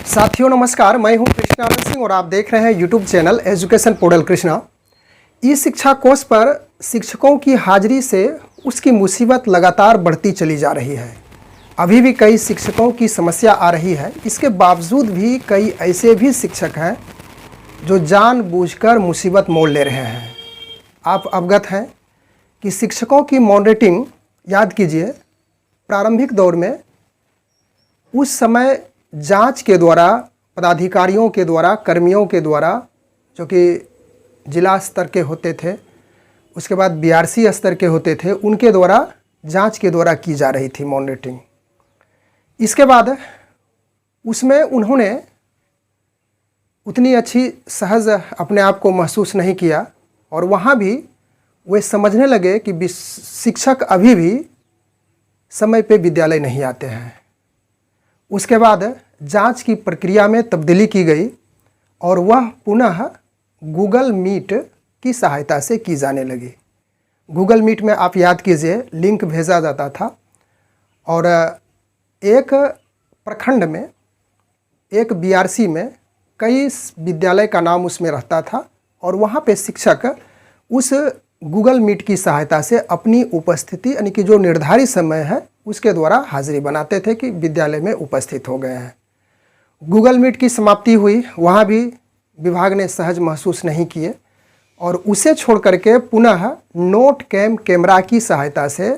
साथियों नमस्कार, मैं हूं कृष्णानंद सिंह और आप देख रहे हैं YouTube channel education portal Krishna. E Shiksha course पर शिक्षकों की हाजिरी से उसकी मुसीबत लगातार बढ़ती चली जा रही है। अभी भी कई शिक्षकों की समस्या आ रही है। इसके बावजूद भी कई ऐसे भी शिक्षक हैं जो जानबूझकर मुसीबत मोल ले रहे हैं। आप अवगत हैं कि शिक्षकों की मॉनिटरिंग याद कीजिए, प्रारंभिक दौर में उस समय जांच के द्वारा, पदाधिकारियों के द्वारा, कर्मियों के द्वारा, जो कि जिला स्तर के होते थे, उसके बाद बीआरसी स्तर के होते थे, उनके द्वारा जांच के द्वारा की जा रही थी मॉनिटरिंग। इसके बाद उसमें उन्होंने उतनी अच्छी सहज अपने आप को महसूस नहीं किया और वहाँ भी वे समझने लगे कि शिक्षक अभी भी समय पे विद्यालय नहीं आते हैं। उसके बाद जांच की प्रक्रिया में तब्दीली की गई और वह पुनः गूगल मीट की सहायता से की जाने लगी। गूगल मीट में आप याद कीजिए, लिंक भेजा जाता था और एक प्रखंड में, एक बीआरसी में कई विद्यालय का नाम उसमें रहता था और वहाँ पे शिक्षक उस गूगल मीट की सहायता से अपनी उपस्थिति, यानी कि जो निर्धारित समय है उसके द्वारा हाजिरी बनाते थे कि विद्यालय में उपस्थित हो गए हैं। गूगल मीट की समाप्ति हुई, वहाँ भी विभाग ने सहज महसूस नहीं किए और उसे छोड़ करके पुनः नोट कैमरा की सहायता से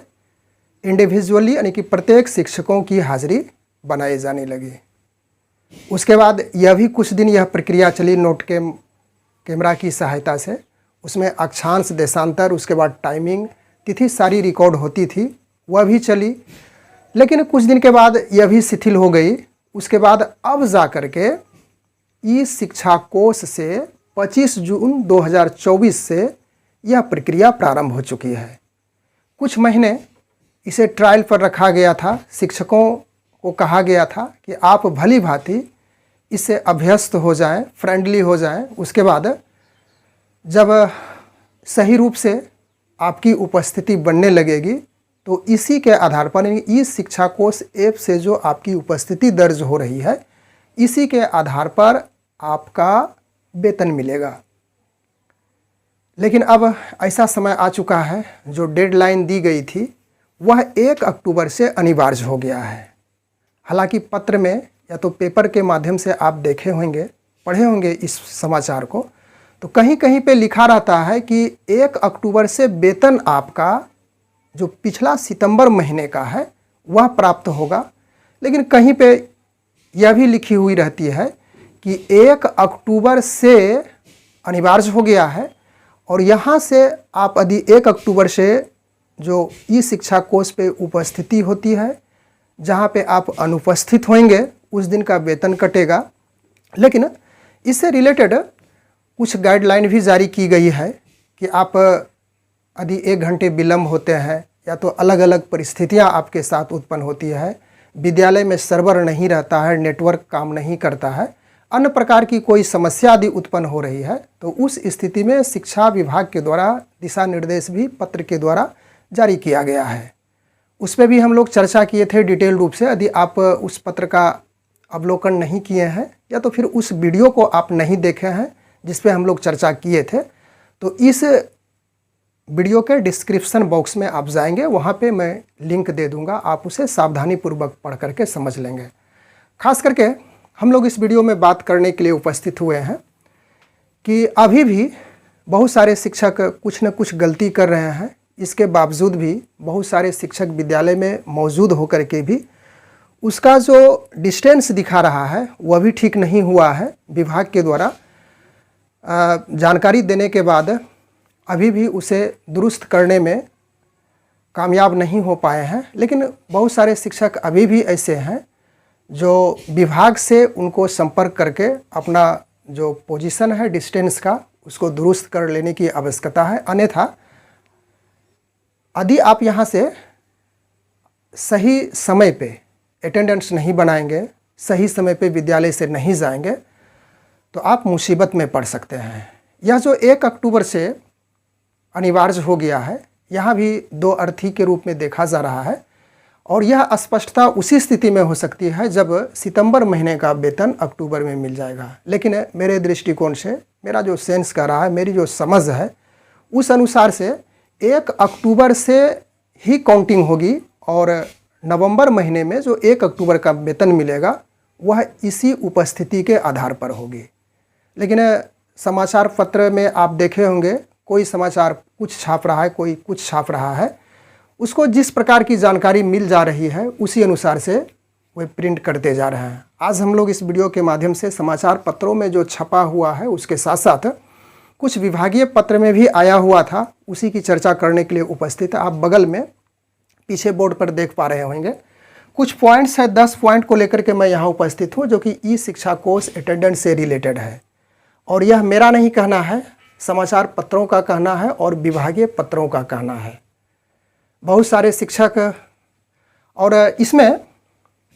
इंडिविजुअली, यानी कि प्रत्येक शिक्षकों की हाजिरी बनाई जाने लगी। उसके बाद यह भी कुछ दिन यह प्रक्रिया चली नोट कैमरा की सहायता से। उसमें अक्षांश, देशांतर, उसके बाद टाइमिंग, तिथि सारी रिकॉर्ड होती थी, वह भी चली। लेकिन कुछ दिन के बाद यह भी शिथिल हो गई। उसके बाद अब जा कर के ई शिक्षा कोष से 25 जून 2024 से यह प्रक्रिया प्रारंभ हो चुकी है। कुछ महीने इसे ट्रायल पर रखा गया था। शिक्षकों को कहा गया था कि आप भली भांति इससे अभ्यस्त हो जाएं, फ्रेंडली हो जाएं। उसके बाद जब सही रूप से आपकी उपस्थिति बनने लगेगी तो इसी के आधार पर, ई शिक्षा कोष ऐप से जो आपकी उपस्थिति दर्ज हो रही है, इसी के आधार पर आपका वेतन मिलेगा। लेकिन अब ऐसा समय आ चुका है, जो डेडलाइन दी गई थी वह 1 अक्टूबर से अनिवार्य हो गया है। हालांकि पत्र में या तो पेपर के माध्यम से आप देखे होंगे, पढ़े होंगे इस समाचार को, तो कहीं कहीं पे लिखा रहता है कि 1 अक्टूबर से वेतन आपका जो पिछला सितंबर महीने का है वह प्राप्त होगा। लेकिन कहीं पे यह भी लिखी हुई रहती है कि 1 अक्टूबर से अनिवार्य हो गया है और यहाँ से आप यदि 1 अक्टूबर से जो ई शिक्षा कोष पे उपस्थिति होती है, जहाँ पे आप अनुपस्थित होंगे उस दिन का वेतन कटेगा। लेकिन इससे रिलेटेड कुछ गाइडलाइन भी जारी की गई है कि आप यदि 1 घंटे विलम्ब होते हैं या तो अलग अलग परिस्थितियां आपके साथ उत्पन्न होती है, विद्यालय में सर्वर नहीं रहता है, नेटवर्क काम नहीं करता है, अन्य प्रकार की कोई समस्या यदि उत्पन्न हो रही है, तो उस स्थिति में शिक्षा विभाग के द्वारा दिशा निर्देश भी पत्र के द्वारा जारी किया गया है। उस पर भी हम लोग चर्चा किए थे डिटेल रूप से। यदि आप उस पत्र का अवलोकन नहीं किए हैं या तो फिर उस वीडियो को आप नहीं देखे हैं जिस पे हम लोग चर्चा किए थे, तो इस वीडियो के डिस्क्रिप्शन बॉक्स में आप जाएंगे, वहाँ पे मैं लिंक दे दूँगा, आप उसे सावधानीपूर्वक पढ़ करके समझ लेंगे। खास करके हम लोग इस वीडियो में बात करने के लिए उपस्थित हुए हैं कि अभी भी बहुत सारे शिक्षक कुछ न कुछ गलती कर रहे हैं। इसके बावजूद भी बहुत सारे शिक्षक विद्यालय में मौजूद होकर के भी उसका जो डिस्टेंस दिखा रहा है वह भी ठीक नहीं हुआ है। विभाग के द्वारा जानकारी देने के बाद अभी भी उसे दुरुस्त करने में कामयाब नहीं हो पाए हैं। लेकिन बहुत सारे शिक्षक अभी भी ऐसे हैं जो विभाग से उनको संपर्क करके अपना जो पोजीशन है डिस्टेंस का, उसको दुरुस्त कर लेने की आवश्यकता है। अन्यथा यदि आप यहाँ से सही समय पे अटेंडेंस नहीं बनाएंगे, सही समय पे विद्यालय से नहीं जाएंगे, तो आप मुसीबत में पड़ सकते हैं। यह जो 1 अक्टूबर से अनिवार्य हो गया है, यहाँ भी 2 अर्थी के रूप में देखा जा रहा है। और यह अस्पष्टता उसी स्थिति में हो सकती है जब सितंबर महीने का वेतन अक्टूबर में मिल जाएगा। लेकिन मेरे दृष्टिकोण से, मेरा जो सेंस कर रहा है, मेरी जो समझ है, उस अनुसार से 1 अक्टूबर से ही काउंटिंग होगी और नवंबर महीने में जो 1 अक्टूबर का वेतन मिलेगा वह इसी उपस्थिति के आधार पर होगी। लेकिन समाचार पत्र में आप देखे होंगे, कोई समाचार कुछ छाप रहा है, कोई कुछ छाप रहा है, उसको जिस प्रकार की जानकारी मिल जा रही है उसी अनुसार से वे प्रिंट करते जा रहे हैं। आज हम लोग इस वीडियो के माध्यम से समाचार पत्रों में जो छपा हुआ है उसके साथ साथ कुछ विभागीय पत्र में भी आया हुआ था, उसी की चर्चा करने के लिए उपस्थित है। आप बगल में पीछे बोर्ड पर देख पा रहे होंगे, कुछ पॉइंट्स है, 10 पॉइंट को लेकर के मैं यहाँ उपस्थित हूँ, जो कि ई शिक्षा कोर्स अटेंडेंट से रिलेटेड है। और यह मेरा नहीं कहना है, समाचार पत्रों का कहना है और विभागीय पत्रों का कहना है। बहुत सारे शिक्षक, और इसमें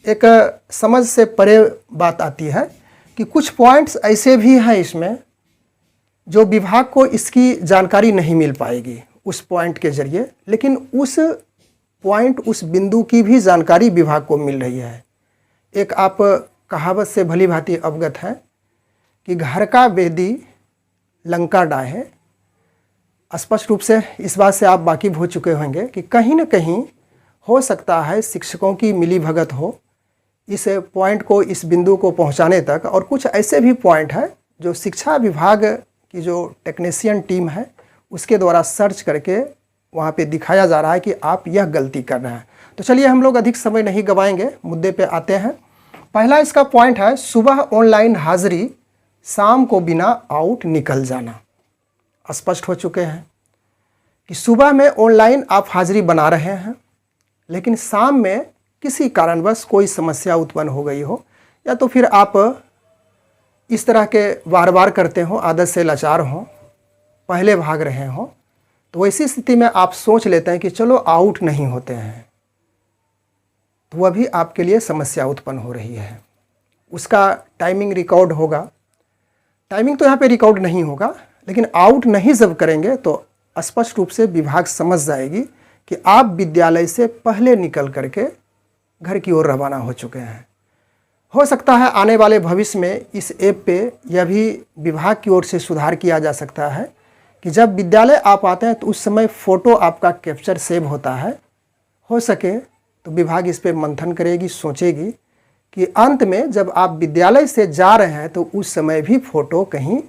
एक समझ से परे बात आती है कि कुछ पॉइंट्स ऐसे भी हैं इसमें जो विभाग को इसकी जानकारी नहीं मिल पाएगी उस पॉइंट के जरिए, लेकिन उस पॉइंट, उस बिंदु की भी जानकारी विभाग को मिल रही है। एक आप कहावत से भली भांति अवगत हैं कि घर का वेदी लंका डाहे। स्पष्ट रूप से इस बात से आप वाकिफ हो चुके होंगे कि कहीं न कहीं हो सकता है शिक्षकों की मिलीभगत हो इस पॉइंट को, इस बिंदु को पहुंचाने तक। और कुछ ऐसे भी पॉइंट हैं जो शिक्षा विभाग की जो टेक्नीशियन टीम है उसके द्वारा सर्च करके वहाँ पे दिखाया जा रहा है कि आप यह गलती कर रहे हैं। तो चलिए हम लोग अधिक समय नहीं गवाएंगे, मुद्दे पे आते हैं। पहला इसका पॉइंट है, सुबह ऑनलाइन हाजिरी, शाम को बिना आउट निकल जाना। स्पष्ट हो चुके हैं कि सुबह में ऑनलाइन आप हाजिरी बना रहे हैं, लेकिन शाम में किसी कारणवश कोई समस्या उत्पन्न हो गई हो, या तो फिर आप इस तरह के बार बार करते हो, आदत से लाचार हो, पहले भाग रहे हो, तो ऐसी स्थिति में आप सोच लेते हैं कि चलो आउट नहीं होते हैं, तो वह भी आपके लिए समस्या उत्पन्न हो रही है। उसका टाइमिंग रिकॉर्ड होगा, टाइमिंग तो यहाँ पे रिकॉर्ड नहीं होगा, लेकिन आउट नहीं जब करेंगे तो स्पष्ट रूप से विभाग समझ जाएगी कि आप विद्यालय से पहले निकल करके घर की ओर रवाना हो चुके हैं। हो सकता है आने वाले भविष्य में इस ऐप पे यह भी विभाग की ओर से सुधार किया जा सकता है कि जब विद्यालय आप आते हैं तो उस समय फ़ोटो आपका कैप्चर सेव होता है। हो सके तो विभाग इस पर मंथन करेगी, सोचेगी कि अंत में जब आप विद्यालय से जा रहे हैं तो उस समय भी फ़ोटो कहीं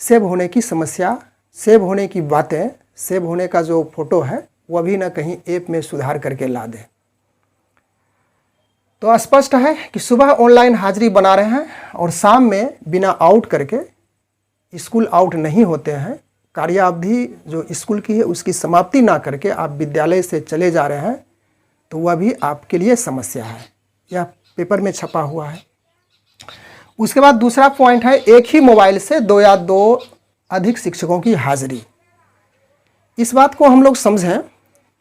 सेव होने की समस्या, सेव होने की बातें, सेव होने का जो फ़ोटो है वह भी ना कहीं ऐप में सुधार करके ला दे। तो स्पष्ट है कि सुबह ऑनलाइन हाजिरी बना रहे हैं और शाम में बिना आउट करके, स्कूल आउट नहीं होते हैं, कार्यावधि जो स्कूल की है उसकी समाप्ति ना करके आप विद्यालय से चले जा रहे हैं, तो वह भी आपके लिए समस्या है। यह पेपर में छपा हुआ है। उसके बाद दूसरा पॉइंट है, एक ही मोबाइल से 2 या 2 अधिक शिक्षकों की हाजिरी। इस बात को हम लोग समझें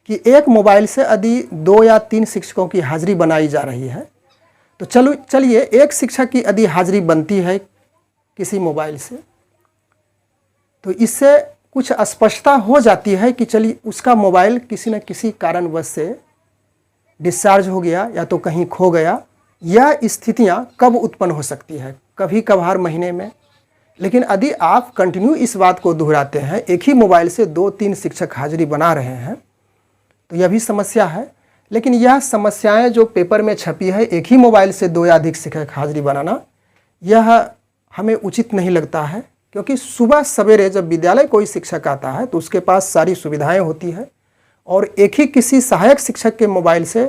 कि एक मोबाइल से यदि 2 या 3 शिक्षकों की हाजिरी बनाई जा रही है, तो चलिए एक शिक्षक की यदि हाजिरी बनती है किसी मोबाइल से, तो इससे कुछ स्पष्टता हो जाती है कि चलिए उसका मोबाइल किसी न किसी कारणवश से डिस्चार्ज हो गया या तो कहीं खो गया। यह स्थितियां कब उत्पन्न हो सकती है? कभी कभार महीने में। लेकिन यदि आप कंटिन्यू इस बात को दोहराते हैं, एक ही मोबाइल से 2-3 शिक्षक हाजिरी बना रहे हैं, तो यह भी समस्या है। लेकिन यह समस्याएं जो पेपर में छपी है, एक ही मोबाइल से 2 या अधिक शिक्षक हाजिरी बनाना, यह हमें उचित नहीं लगता है। क्योंकि सुबह सवेरे जब विद्यालय कोई शिक्षक आता है तो उसके पास सारी सुविधाएं होती है, और एक ही किसी सहायक शिक्षक के मोबाइल से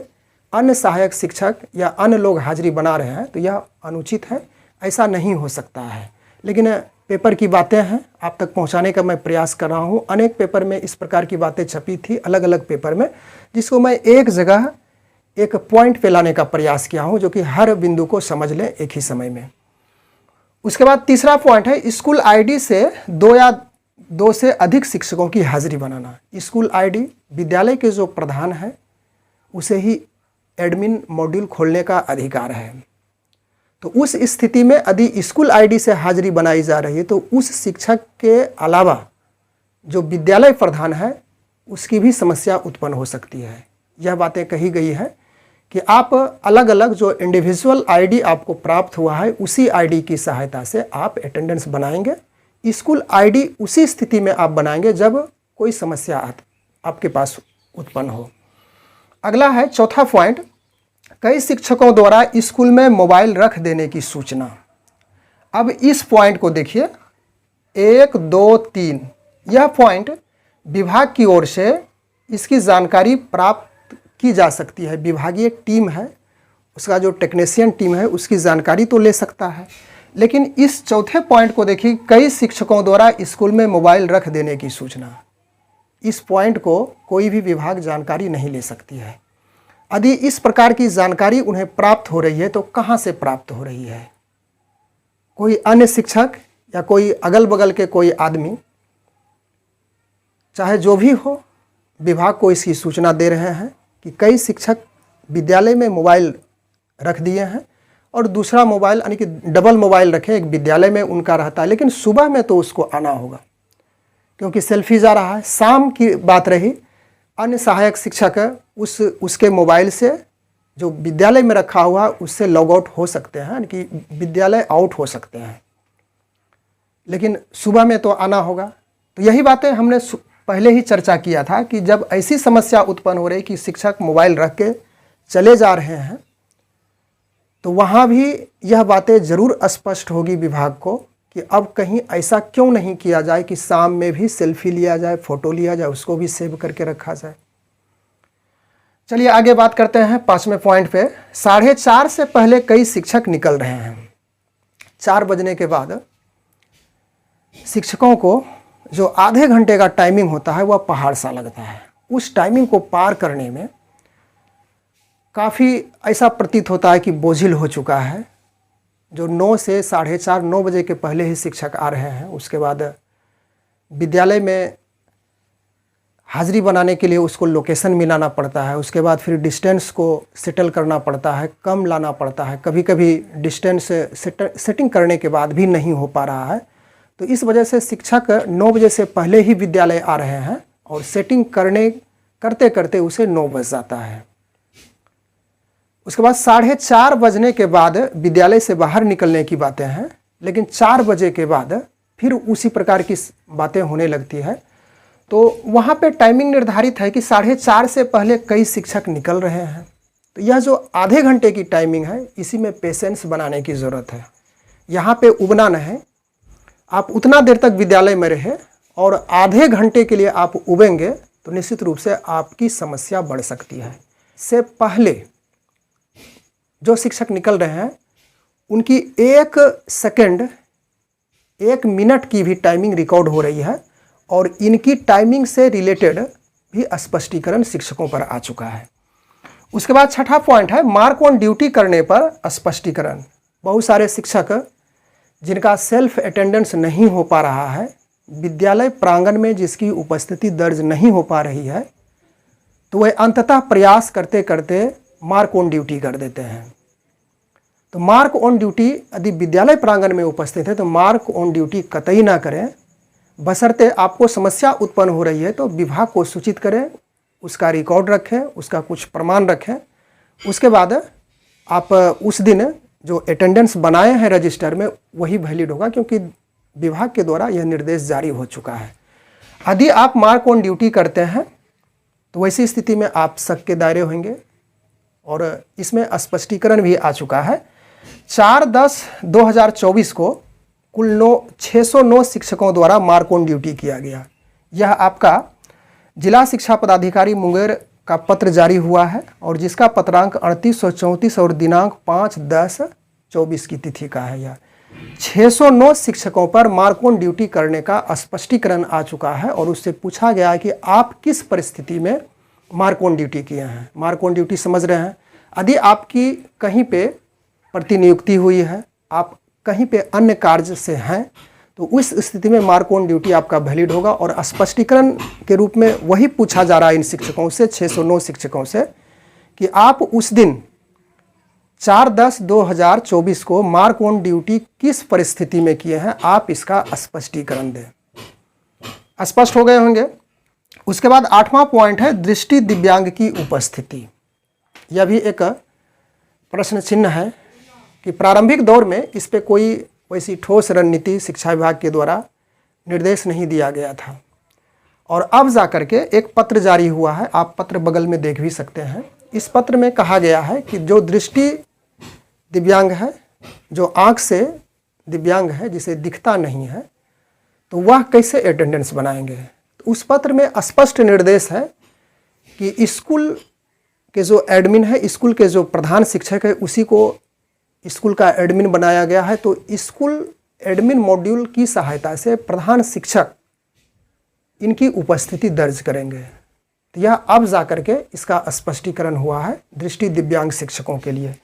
अन्य सहायक शिक्षक या अन्य लोग हाजिरी बना रहे हैं, तो यह अनुचित है, ऐसा नहीं हो सकता है। लेकिन पेपर की बातें हैं, आप तक पहुंचाने का मैं प्रयास कर रहा हूं। अनेक पेपर में इस प्रकार की बातें छपी थी, अलग अलग पेपर में, जिसको मैं एक जगह एक पॉइंट पे लाने का प्रयास किया हूं, जो कि हर बिंदु को समझ लें एक ही समय में। उसके बाद तीसरा पॉइंट है, स्कूल आईडी से 2 या 2 से अधिक शिक्षकों की हाजिरी बनाना। स्कूल आईडी विद्यालय के जो प्रधान है उसे ही एडमिन मॉड्यूल खोलने का अधिकार है। तो उस स्थिति में यदि स्कूल आईडी से हाजिरी बनाई जा रही है, तो उस शिक्षक के अलावा जो विद्यालय प्रधान है उसकी भी समस्या उत्पन्न हो सकती है। यह बातें कही गई है कि आप अलग अलग जो इंडिविजुअल आईडी आपको प्राप्त हुआ है उसी आईडी की सहायता से आप अटेंडेंस बनाएंगे। स्कूल आईडी उसी स्थिति में आप बनाएंगे जब कोई समस्या आपके पास उत्पन्न हो। अगला है चौथा पॉइंट, कई शिक्षकों द्वारा स्कूल में मोबाइल रख देने की सूचना। अब इस पॉइंट को देखिए, 1, 2, 3, यह पॉइंट विभाग की ओर से इसकी जानकारी प्राप्त की जा सकती है। विभागीय टीम है, उसका जो टेक्नीशियन टीम है उसकी जानकारी तो ले सकता है, लेकिन इस चौथे पॉइंट को देखिए, कई शिक्षकों द्वारा स्कूल में मोबाइल रख देने की सूचना। इस पॉइंट को कोई भी विभाग जानकारी नहीं ले सकती है। यदि इस प्रकार की जानकारी उन्हें प्राप्त हो रही है तो कहाँ से प्राप्त हो रही है? कोई अन्य शिक्षक या कोई अगल बगल के कोई आदमी, चाहे जो भी हो, विभाग को इसकी सूचना दे रहे हैं कि कई शिक्षक विद्यालय में मोबाइल रख दिए हैं और दूसरा मोबाइल यानी कि डबल मोबाइल रखे, एक विद्यालय में उनका रहता है, लेकिन सुबह में तो उसको आना होगा क्योंकि सेल्फी जा रहा है। शाम की बात रही, अन्य सहायक शिक्षक उसके मोबाइल से जो विद्यालय में रखा हुआ उससे लॉग आउट हो सकते हैं, यानी कि विद्यालय आउट हो सकते हैं, लेकिन सुबह में तो आना होगा। तो यही बातें हमने पहले ही चर्चा किया था कि जब ऐसी समस्या उत्पन्न हो रही कि शिक्षक मोबाइल रख के चले जा रहे हैं तो वहाँ भी यह बातें ज़रूर स्पष्ट होगी विभाग को कि अब कहीं ऐसा क्यों नहीं किया जाए कि शाम में भी सेल्फी लिया जाए, फ़ोटो लिया जाए, उसको भी सेव करके रखा जाए। चलिए आगे बात करते हैं 5वें पॉइंट पे। 4:30 से पहले कई शिक्षक निकल रहे हैं। 4 बजने के बाद शिक्षकों को जो आधे घंटे का टाइमिंग होता है वह पहाड़ सा लगता है। उस टाइमिंग को पार करने में काफ़ी ऐसा प्रतीत होता है कि बोझिल हो चुका है। जो 9 से 4:30, 9 बजे के पहले ही शिक्षक आ रहे हैं, उसके बाद विद्यालय में हाज़िरी बनाने के लिए उसको लोकेशन मिलाना पड़ता है, उसके बाद फिर डिस्टेंस को सेटल करना पड़ता है, कम लाना पड़ता है, कभी कभी डिस्टेंस सेटिंग करने के बाद भी नहीं हो पा रहा है। तो इस वजह से शिक्षक 9 बजे से पहले ही विद्यालय आ रहे हैं और सेटिंग करते करते उसे 9 बज जाता है। उसके बाद 4:30 बजने के बाद विद्यालय से बाहर निकलने की बातें हैं, लेकिन 4 बजे के बाद फिर उसी प्रकार की बातें होने लगती है। तो वहाँ पे टाइमिंग निर्धारित है कि 4:30 से पहले कई शिक्षक निकल रहे हैं। तो यह जो आधे घंटे की टाइमिंग है, इसी में पेशेंस बनाने की ज़रूरत है। यहाँ पे उबना नहीं, आप उतना देर तक विद्यालय में रहे और आधे घंटे के लिए आप उबेंगे तो निश्चित रूप से आपकी समस्या बढ़ सकती है। से पहले जो शिक्षक निकल रहे हैं उनकी 1 सेकंड 1 मिनट की भी टाइमिंग रिकॉर्ड हो रही है और इनकी टाइमिंग से रिलेटेड भी स्पष्टीकरण शिक्षकों पर आ चुका है। उसके बाद 6ठा पॉइंट है मार्क ऑन ड्यूटी करने पर स्पष्टीकरण। बहुत सारे शिक्षक जिनका सेल्फ अटेंडेंस नहीं हो पा रहा है, विद्यालय प्रांगण में जिसकी उपस्थिति दर्ज नहीं हो पा रही है, तो वह अंततः प्रयास करते करते मार्क ऑन ड्यूटी कर देते हैं। तो मार्क ऑन ड्यूटी यदि विद्यालय प्रांगण में उपस्थित है तो मार्क ऑन ड्यूटी कतई ना करें, बशर्ते आपको समस्या उत्पन्न हो रही है तो विभाग को सूचित करें, उसका रिकॉर्ड रखें, उसका कुछ प्रमाण रखें। उसके बाद आप उस दिन जो अटेंडेंस बनाए हैं रजिस्टर में वही वैलिड होगा, क्योंकि विभाग के द्वारा यह निर्देश जारी हो चुका है। यदि आप मार्क ऑन ड्यूटी करते हैं तो वैसी स्थिति में आप शक के दायरे होंगे और इसमें स्पष्टीकरण भी आ चुका है। 4/10/2024 को कुल 609 शिक्षकों द्वारा मार्क ऑन ड्यूटी किया गया। यह आपका जिला शिक्षा पदाधिकारी मुंगेर का पत्र जारी हुआ है और जिसका पत्रांक 3834 और दिनांक 5/10/24 की तिथि का है। यह 609 शिक्षकों पर मार्क ऑन ड्यूटी करने का स्पष्टीकरण आ चुका है और उससे पूछा गया है कि आप किस परिस्थिति में मार्क ऑन ड्यूटी किए हैं। मार्क ऑन ड्यूटी समझ रहे हैं, यदि आपकी कहीं पे प्रतिनियुक्ति हुई है, आप कहीं पे अन्य कार्य से हैं, तो उस स्थिति में मार्क ऑन ड्यूटी आपका वैलिड होगा। और स्पष्टीकरण के रूप में वही पूछा जा रहा है इन शिक्षकों से, 609 शिक्षकों से, कि आप उस दिन 4/10/2024 को मार्क ऑन ड्यूटी किस परिस्थिति में किए हैं, आप इसका स्पष्टीकरण दें। स्पष्ट हो गए होंगे। उसके बाद 8वां पॉइंट है दृष्टि दिव्यांग की उपस्थिति। यह भी एक प्रश्न चिन्ह है कि प्रारंभिक दौर में इस पे कोई वैसी ठोस रणनीति शिक्षा विभाग के द्वारा निर्देश नहीं दिया गया था, और अब जा कर के एक पत्र जारी हुआ है, आप पत्र बगल में देख भी सकते हैं। इस पत्र में कहा गया है कि जो दृष्टि दिव्यांग है, जो आँख से दिव्यांग है, जिसे दिखता नहीं है, तो वह कैसे अटेंडेंस बनाएंगे। तो उस पत्र में स्पष्ट निर्देश है कि स्कूल के जो एडमिन है, स्कूल के जो प्रधान शिक्षक है, उसी को स्कूल का एडमिन बनाया गया है। तो स्कूल एडमिन मॉड्यूल की सहायता से प्रधान शिक्षक इनकी उपस्थिति दर्ज करेंगे। तो यह अब जा कर के इसका स्पष्टीकरण हुआ है दृष्टि दिव्यांग शिक्षकों के लिए।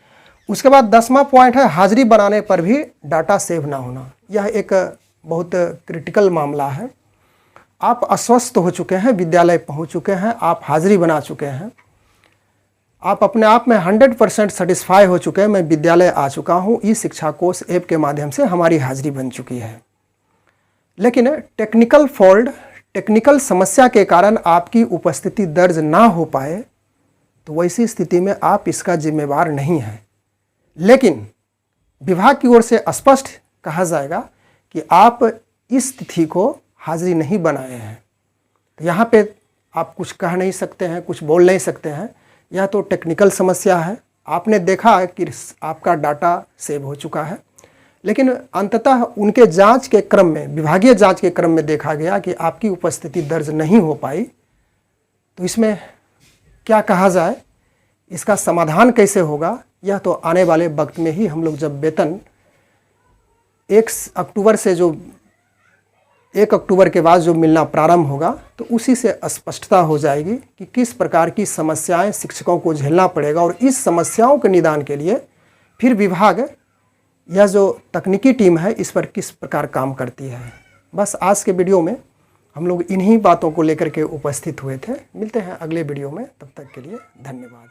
उसके बाद 10वां पॉइंट है हाजिरी बनाने पर भी डाटा सेव ना होना। यह एक बहुत क्रिटिकल मामला है। आप अस्वस्थ हो चुके हैं, विद्यालय पहुंच चुके हैं, आप हाजिरी बना चुके हैं, आप अपने आप में 100% सेटिस्फाई हो चुके हैं, मैं विद्यालय आ चुका हूँ, ई शिक्षा कोष ऐप के माध्यम से हमारी हाजिरी बन चुकी है, लेकिन टेक्निकल फॉल्ट, टेक्निकल समस्या के कारण आपकी उपस्थिति दर्ज ना हो पाए, तो वैसी स्थिति में आप इसका जिम्मेवार नहीं हैं। लेकिन विभाग की ओर से स्पष्ट कहा जाएगा कि आप इस तिथि को हाजिरी नहीं बनाए हैं, तो यहाँ पे आप कुछ कह नहीं सकते हैं, कुछ बोल नहीं सकते हैं। यह तो टेक्निकल समस्या है, आपने देखा कि आपका डाटा सेव हो चुका है, लेकिन अंततः उनके जांच के क्रम में, विभागीय जांच के क्रम में देखा गया कि आपकी उपस्थिति दर्ज नहीं हो पाई। तो इसमें क्या कहा जाए, इसका समाधान कैसे होगा, यह तो आने वाले वक्त में ही हम लोग जब वेतन 1 अक्टूबर से जो 1 अक्टूबर के बाद जो मिलना प्रारंभ होगा, तो उसी से स्पष्टता हो जाएगी कि किस प्रकार की समस्याएं शिक्षकों को झेलना पड़ेगा, और इस समस्याओं के निदान के लिए फिर विभाग यह जो तकनीकी टीम है इस पर किस प्रकार काम करती है। बस आज के वीडियो में हम लोग इन्हीं बातों को लेकर के उपस्थित हुए थे। मिलते हैं अगले वीडियो में, तब तक के लिए धन्यवाद।